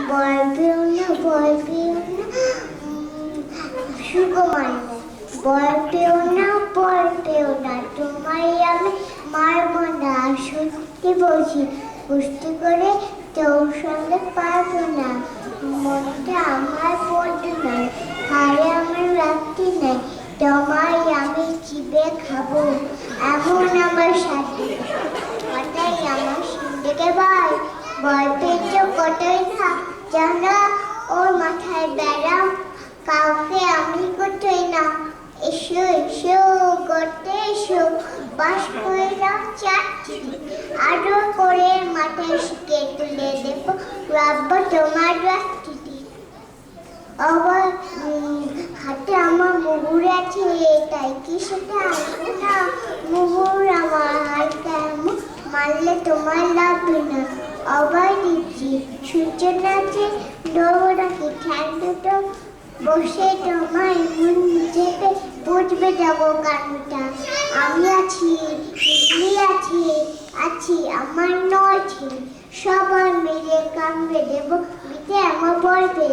ভয় পেও না, ভয় পেও না, সুকুমার ভয় পেও না, ভয় পেও না, তোমায় আমি মারব না। সত্যি বলছি, পুষ্টি করে তোর সঙ্গে পারবো না। মনটা আমার পড়বে না, হারে আমার রাখতে নেই, তোমায় আমি চিবে খাবো, এমন আমার সাথে কথাই আমার সিন্ধুকে ভাই। ভয় পেয়েছ কতই না জানা, ওর মাথায় বেড়াম, কাউকে আমি করতেই না। এসো এসো করতে এসো, বাস করলাম চারটি, আরো করে মাথায় শিখে তুলে দেবো, রাখবো তোমার রাত্রিটি। আবার হাতে আমার মুগুর আছে, তাই কি সেটা আসবে না? মুগুর আমার হাত কেমন মারলে তোমার লাগবে না। আবার দিচ্ছি সূচনা আছে, ডোর রাখি ঠ্যাং দুটো, বসে তোমায় মন চেপে বুঝবে যাবো কানুটা। আমি আছি, দিদি আছে, আছি আমার নয় ছিল, সবার মেরে কানবে দেবো, মিটে আমার বলবে।